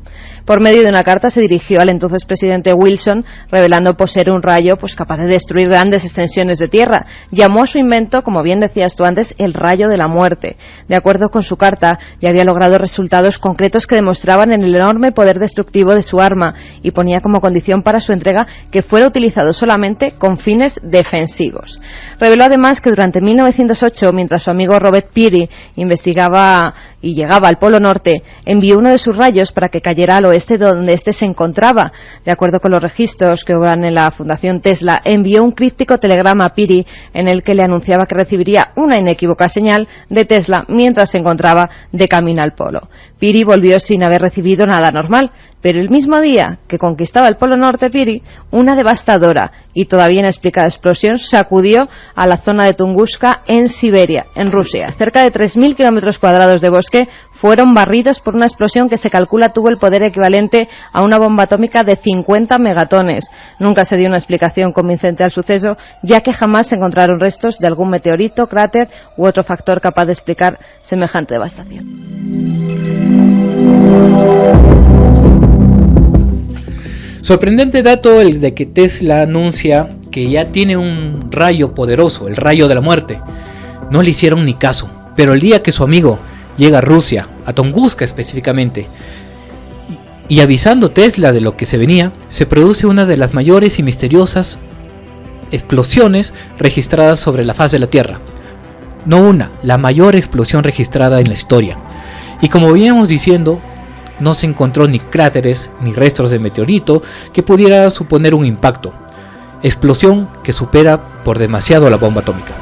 Por medio de una carta se dirigió al entonces presidente Wilson, revelando poseer un rayo capaz de destruir grandes extensiones de tierra. Llamó a su invento, como bien decías tú antes, el rayo de la muerte. De acuerdo con su carta, ya había logrado resultados concretos que demostraban el enorme poder destructivo de su arma y ponía como condición para su entrega que fuera utilizado solamente con fines defensivos. Reveló además que durante 1908, mientras su amigo Robert Peary investigaba y llegaba al Polo Norte, envió uno de sus rayos para que cayera al oeste donde éste se encontraba. De acuerdo con los registros que obran en la Fundación Tesla, envió un críptico telegrama a Peary en el que le anunciaba que recibiría una inequívoca señal de Tesla mientras se encontraba de camino al Polo. Peary volvió sin haber recibido nada normal, pero el mismo día que conquistaba el Polo Norte Peary, una devastadora y todavía inexplicada explosión sacudió a la zona de Tunguska en Siberia, en Rusia. Cerca de 3.000 kilómetros cuadrados de bosque fueron barridos por una explosión que se calcula tuvo el poder equivalente a una bomba atómica de 50 megatones. Nunca se dio una explicación convincente al suceso, ya que jamás se encontraron restos de algún meteorito, cráter u otro factor capaz de explicar semejante devastación. Sorprendente dato el de que Tesla anuncia que ya tiene un rayo poderoso, el rayo de la muerte. No le hicieron ni caso, pero el día que su amigo llega a Rusia, a Tunguska específicamente, y avisando Tesla de lo que se venía, se produce una de las mayores y misteriosas explosiones registradas sobre la faz de la Tierra. No una, la mayor explosión registrada en la historia. Y como veníamos diciendo, no se encontró ni cráteres ni restos de meteorito que pudiera suponer un impacto. Explosión que supera por demasiado a la bomba atómica.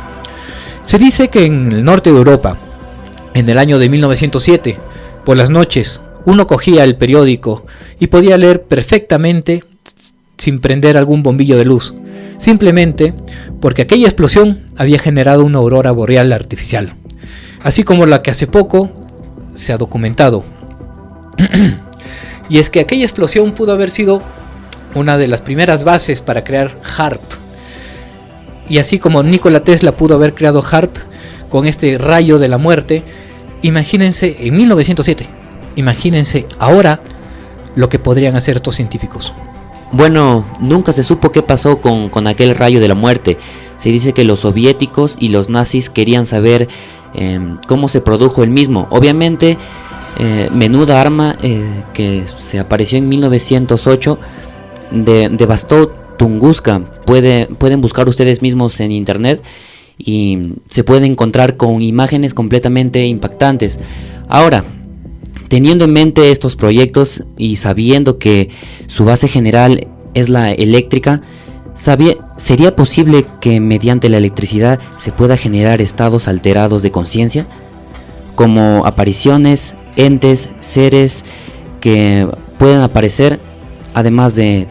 Se dice que en el norte de Europa, en el año de 1907, por las noches, uno cogía el periódico y podía leer perfectamente sin prender algún bombillo de luz, simplemente porque aquella explosión había generado una aurora boreal artificial, así como la que hace poco se ha documentado. Y es que aquella explosión pudo haber sido una de las primeras bases para crear HARP. Y así como Nikola Tesla pudo haber creado HARP con este rayo de la muerte, imagínense en 1907, imagínense ahora lo que podrían hacer estos científicos. Bueno, nunca se supo qué pasó con aquel rayo de la muerte. Se dice que los soviéticos y los nazis querían saber cómo se produjo el mismo. Obviamente, menuda arma que se apareció en 1908 devastó Tunguska. Pueden buscar ustedes mismos en internet y se puede encontrar con imágenes completamente impactantes. Ahora, teniendo en mente estos proyectos y sabiendo que su base general es la eléctrica, ¿sería posible que mediante la electricidad se pueda generar estados alterados de conciencia? Como apariciones, entes, seres que pueden aparecer, además de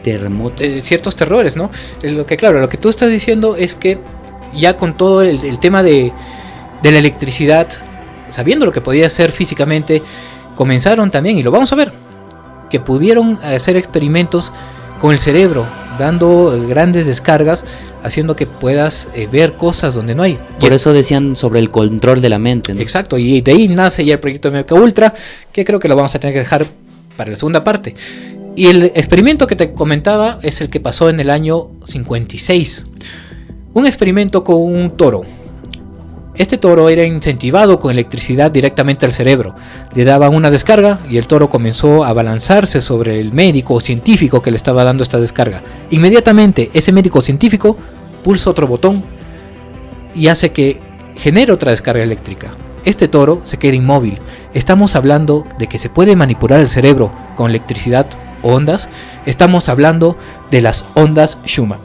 terremotos. Ciertos terrores, ¿no? Lo que tú estás diciendo es que ya con todo el tema de la electricidad, sabiendo lo que podía hacer físicamente, comenzaron también, y lo vamos a ver, que pudieron hacer experimentos con el cerebro, dando grandes descargas, haciendo que puedas ver cosas donde no hay. Por eso decían sobre el control de la mente, ¿no? Exacto, y de ahí nace ya el proyecto MK Ultra, que creo que lo vamos a tener que dejar para la segunda parte. Y el experimento que te comentaba es el que pasó en el año 56. Un experimento con un toro. Este toro era incentivado con electricidad directamente al cerebro. Le daban una descarga y el toro comenzó a abalanzarse sobre el médico o científico que le estaba dando esta descarga. Inmediatamente ese médico científico pulsa otro botón y hace que genere otra descarga eléctrica. Este toro se queda inmóvil. Estamos hablando de que se puede manipular el cerebro con electricidad o ondas. Estamos hablando de las ondas Schumann.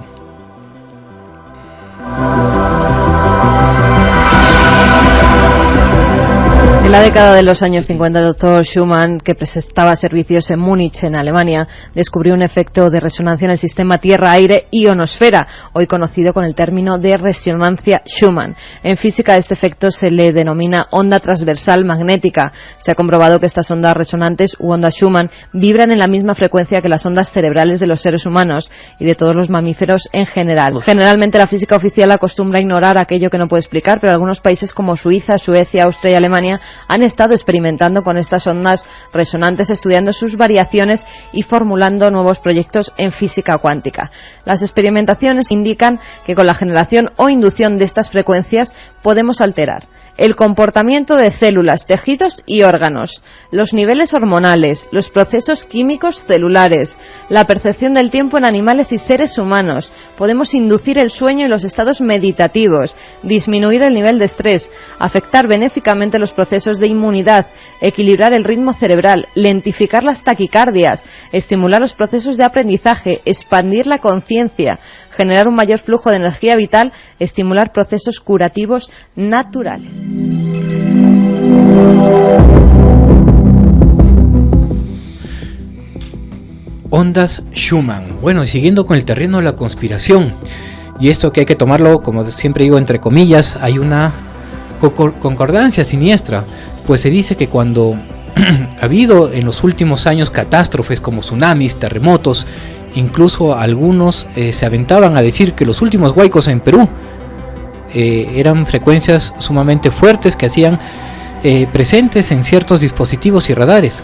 En la década de los años 50, el doctor Schumann, que prestaba servicios en Múnich, en Alemania, descubrió un efecto de resonancia en el sistema Tierra-Aire-Ionosfera, hoy conocido con el término de resonancia Schumann. En física, este efecto se le denomina onda transversal magnética. Se ha comprobado que estas ondas resonantes u ondas Schumann vibran en la misma frecuencia que las ondas cerebrales de los seres humanos y de todos los mamíferos en general. Generalmente, la física oficial acostumbra a ignorar aquello que no puede explicar, pero algunos países como Suiza, Suecia, Austria y Alemania han estado experimentando con estas ondas resonantes, estudiando sus variaciones y formulando nuevos proyectos en física cuántica. Las experimentaciones indican que con la generación o inducción de estas frecuencias podemos alterar el comportamiento de células, tejidos y órganos, los niveles hormonales, los procesos químicos celulares, la percepción del tiempo en animales y seres humanos. Podemos inducir el sueño y los estados meditativos, disminuir el nivel de estrés, afectar benéficamente los procesos de inmunidad, equilibrar el ritmo cerebral, lentificar las taquicardias, estimular los procesos de aprendizaje, expandir la conciencia, generar un mayor flujo de energía vital, estimular procesos curativos naturales. Ondas Schumann. Bueno, y siguiendo con el terreno de la conspiración, y esto que hay que tomarlo, como siempre digo, entre comillas, hay una concordancia siniestra, pues se dice que cuando ha habido en los últimos años catástrofes como tsunamis, terremotos, incluso algunos se aventaban a decir que los últimos huaicos en Perú eran frecuencias sumamente fuertes que hacían presentes en ciertos dispositivos y radares.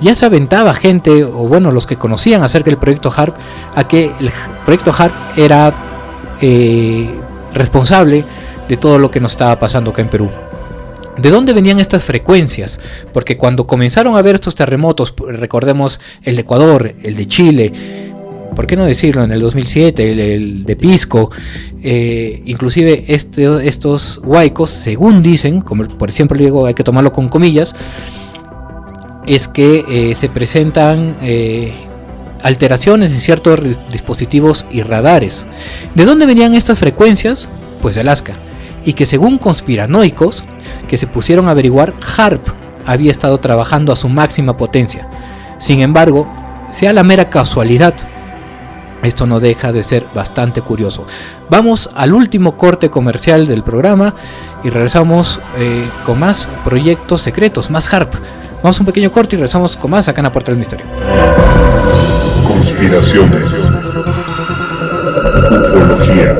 Ya se aventaba gente, o bueno, los que conocían acerca del proyecto HARP, a que el proyecto HARP era responsable de todo lo que nos estaba pasando acá en Perú. ¿De dónde venían estas frecuencias? Porque cuando comenzaron a haber estos terremotos, recordemos el de Ecuador, el de Chile, ¿por qué no decirlo? En el 2007, el de Pisco, inclusive estos huaicos, según dicen, como por ejemplo digo, hay que tomarlo con comillas, es que se presentan alteraciones en ciertos dispositivos y radares. ¿De dónde venían estas frecuencias? Pues de Alaska. Y que según conspiranoicos que se pusieron a averiguar, HARP había estado trabajando a su máxima potencia. Sin embargo, sea la mera casualidad, esto no deja de ser bastante curioso. Vamos al último corte comercial del programa y regresamos con más proyectos secretos, más HARP. Vamos a un pequeño corte y regresamos con más acá en la Puerta del Misterio. Conspiraciones, ufología,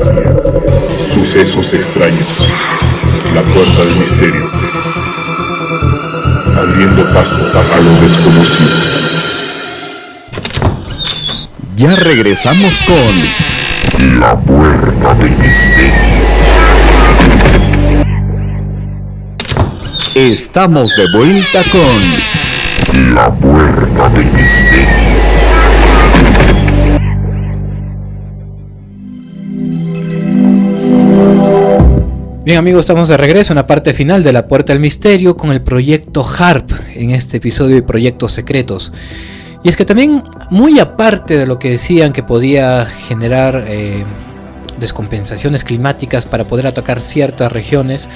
sucesos extraños, la Puerta del Misterio, abriendo paso a lo desconocido. Ya regresamos con La Puerta del Misterio. Estamos de vuelta con La Puerta del Misterio. Bien amigos, estamos de regreso en la parte final de La Puerta del Misterio con el proyecto HARP, en este episodio de Proyectos Secretos. Y es que también, muy aparte de lo que decían que podía generar descompensaciones climáticas para poder atacar ciertas regiones,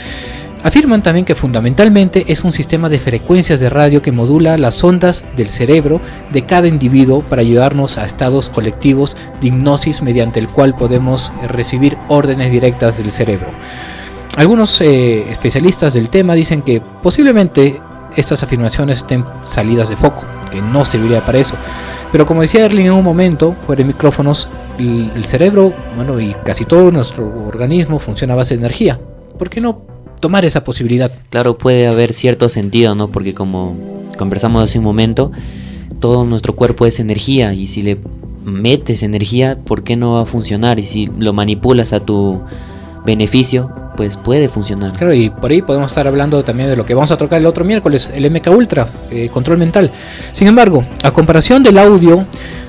afirman también que fundamentalmente es un sistema de frecuencias de radio que modula las ondas del cerebro de cada individuo para llevarnos a estados colectivos de hipnosis mediante el cual podemos recibir órdenes directas del cerebro. Algunos especialistas del tema dicen que posiblemente estas afirmaciones estén salidas de foco, que no serviría para eso. Pero como decía Erling en un momento, fuera de micrófonos, el cerebro, bueno, y casi todo nuestro organismo funciona a base de energía. ¿Por qué no tomar esa posibilidad? Claro, puede haber cierto sentido, ¿no? Porque como conversamos hace un momento, todo nuestro cuerpo es energía, y si le metes energía, ¿por qué no va a funcionar? Y si lo manipulas a tu beneficio, pues puede funcionar. Claro, y por ahí podemos estar hablando también de lo que vamos a tocar el otro miércoles, el MK Ultra, control mental. Sin embargo, a comparación del audio,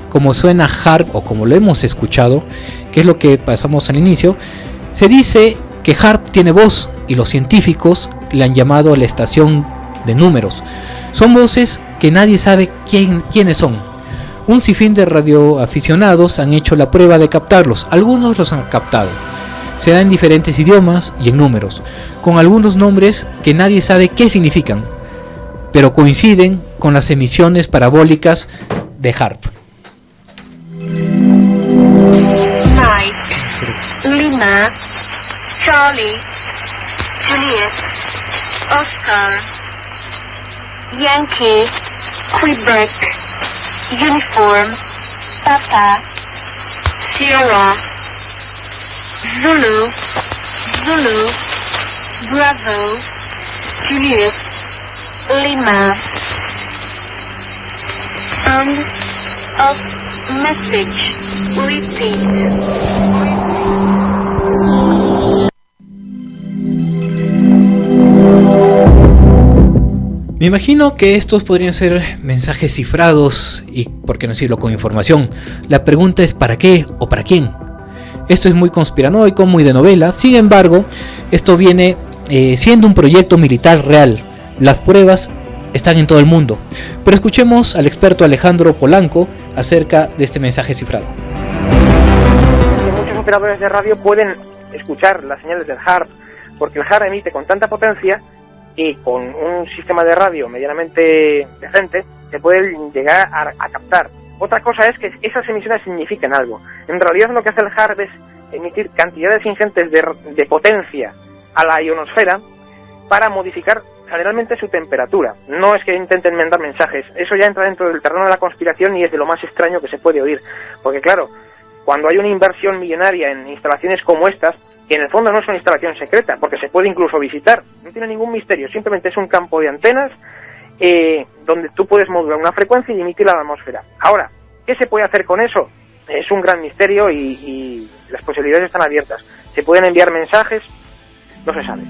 como suena HAARP o como lo hemos escuchado, que es lo que pasamos al inicio, se dice que HAARP tiene voz y los científicos le han llamado la estación de números. Son voces que nadie sabe quiénes son. Un sinfín de radioaficionados han hecho la prueba de captarlos, algunos los han captado. Se da en diferentes idiomas y en números, con algunos nombres que nadie sabe qué significan, pero coinciden con las emisiones parabólicas de HAARP. Mike, Lima, Charlie, Juliet, Oscar, Yankee, Quebec, Uniform, Papa, Sierra, Zulu, Zulu, Bravo, Juliet, Lima, end of message, repeat. Me imagino que estos podrían ser mensajes cifrados y, por qué no decirlo, con información. La pregunta es ¿para qué o para quién? Esto es muy conspiranoico, muy de novela. Sin embargo, esto viene siendo un proyecto militar real. Las pruebas están en todo el mundo. Pero escuchemos al experto Alejandro Polanco acerca de este mensaje cifrado. Muchos operadores de radio pueden escuchar las señales del HAARP, porque el HAARP emite con tanta potencia y con un sistema de radio medianamente decente se puede llegar a captar. Otra cosa es que esas emisiones significan algo. En realidad lo que hace el HAARP es emitir cantidades ingentes de potencia a la ionosfera para modificar generalmente su temperatura. No es que intenten mandar mensajes, eso ya entra dentro del terreno de la conspiración y es de lo más extraño que se puede oír. Porque claro, cuando hay una inversión millonaria en instalaciones como estas, que en el fondo no es una instalación secreta, porque se puede incluso visitar, no tiene ningún misterio, simplemente es un campo de antenas donde tú puedes modular una frecuencia y emitir a la atmósfera. Ahora, ¿qué se puede hacer con eso? Es un gran misterio y las posibilidades están abiertas. ¿Se pueden enviar mensajes? No se sabe.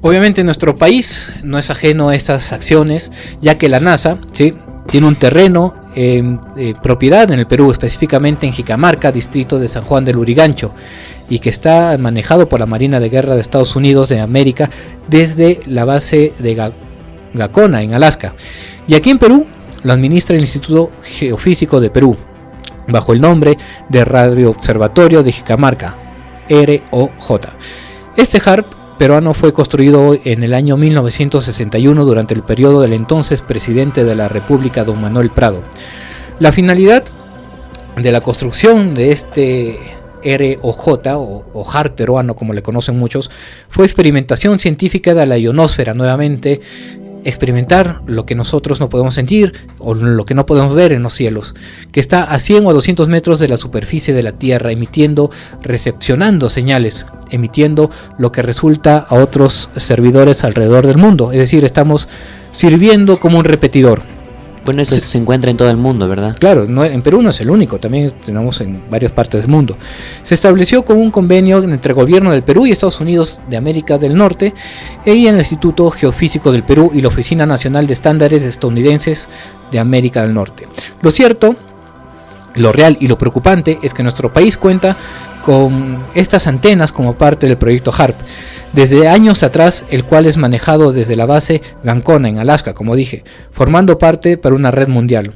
Obviamente nuestro país no es ajeno a estas acciones, ya que la NASA, ¿sí?, tiene un terreno propiedad en el Perú, específicamente en Jicamarca, distrito de San Juan del Lurigancho, y que está manejado por la Marina de Guerra de Estados Unidos de América desde la base de Gacona, en Alaska. Y aquí en Perú lo administra el Instituto Geofísico de Perú, bajo el nombre de Radio Observatorio de Jicamarca, ROJ. Este HAARP peruano fue construido en el año 1961 durante el periodo del entonces presidente de la República, don Manuel Prado. La finalidad de la construcción de este ROJ o HAARP peruano, como le conocen muchos, fue experimentación científica de la ionosfera, nuevamente experimentar lo que nosotros no podemos sentir o lo que no podemos ver en los cielos, que está a 100 o a 200 metros de la superficie de la Tierra, emitiendo, recepcionando señales, emitiendo lo que resulta a otros servidores alrededor del mundo. Es decir, estamos sirviendo como un repetidor. Bueno, eso se encuentra en todo el mundo, ¿verdad? Claro, no, en Perú no es el único, también tenemos en varias partes del mundo. Se estableció con un convenio entre el gobierno del Perú y Estados Unidos de América del Norte y en el Instituto Geofísico del Perú y la Oficina Nacional de Estándares Estadounidenses de América del Norte. Lo cierto, lo real y lo preocupante es que nuestro país cuenta con estas antenas como parte del proyecto HAARP desde años atrás, el cual es manejado desde la base Gacona en Alaska, como dije, formando parte para una red mundial.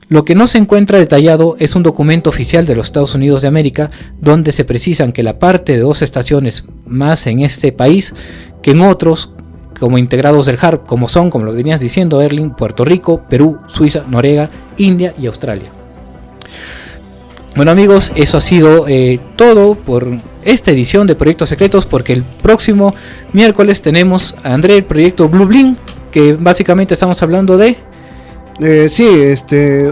Lo que no se encuentra detallado es un documento oficial de los Estados Unidos de América donde se precisan que la parte de 2 estaciones más en este país que en otros como integrados del HAARP, como son, como lo venías diciendo, Erling, Puerto Rico, Perú, Suiza, Noruega, India y Australia. Bueno amigos, eso ha sido todo por esta edición de Proyectos Secretos, porque el próximo miércoles tenemos a André, el proyecto Blue Blink, que básicamente estamos hablando de...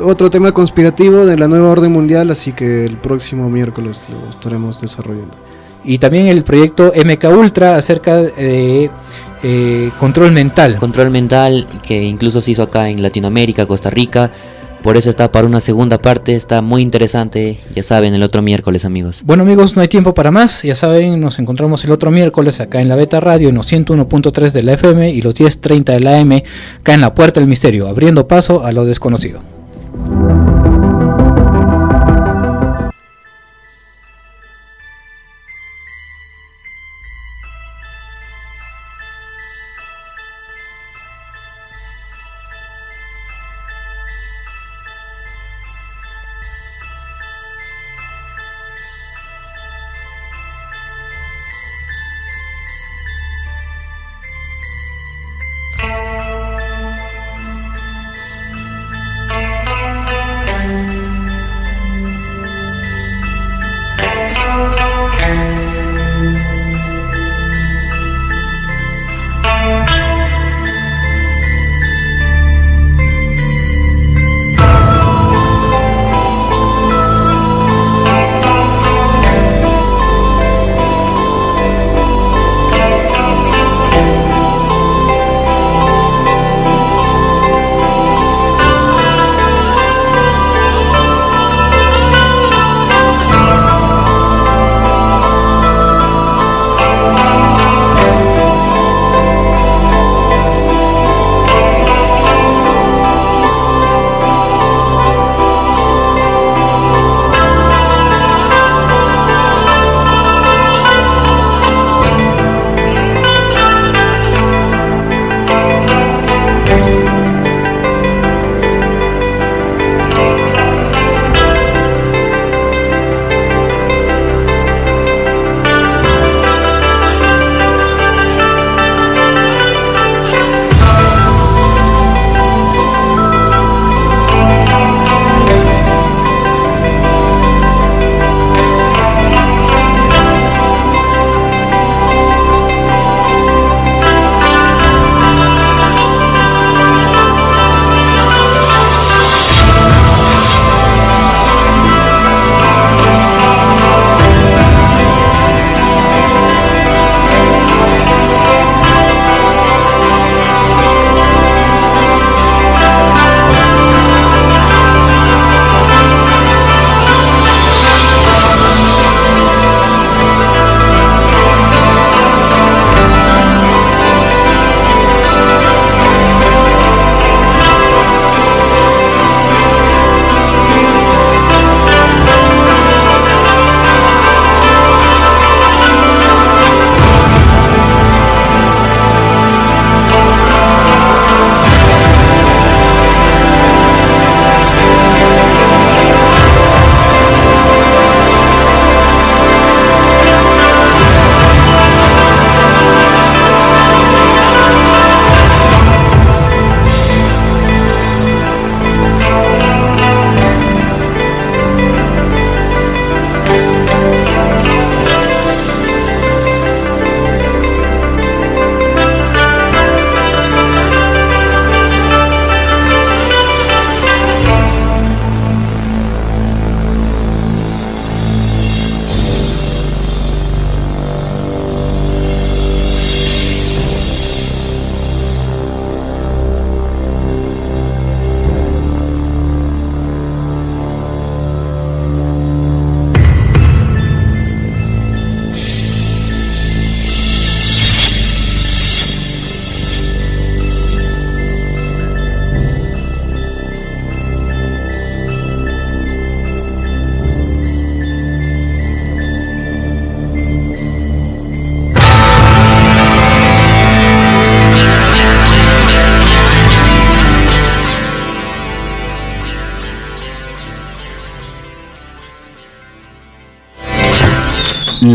otro tema conspirativo de la nueva orden mundial, así que el próximo miércoles lo estaremos desarrollando. Y también el proyecto MK Ultra acerca de control mental. Control mental, que incluso se hizo acá en Latinoamérica, Costa Rica. Por eso está para una segunda parte, está muy interesante, ya saben, el otro miércoles, amigos. Bueno, amigos, no hay tiempo para más, ya saben, nos encontramos el otro miércoles acá en la Beta Radio, en los 101.3 de la FM y los 10:30 de la AM, acá en la Puerta del Misterio, abriendo paso a lo desconocido.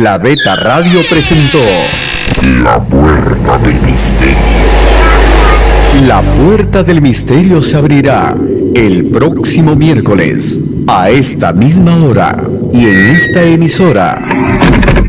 La Beta Radio presentó La Puerta del Misterio. La Puerta del Misterio se abrirá el próximo miércoles a esta misma hora y en esta emisora.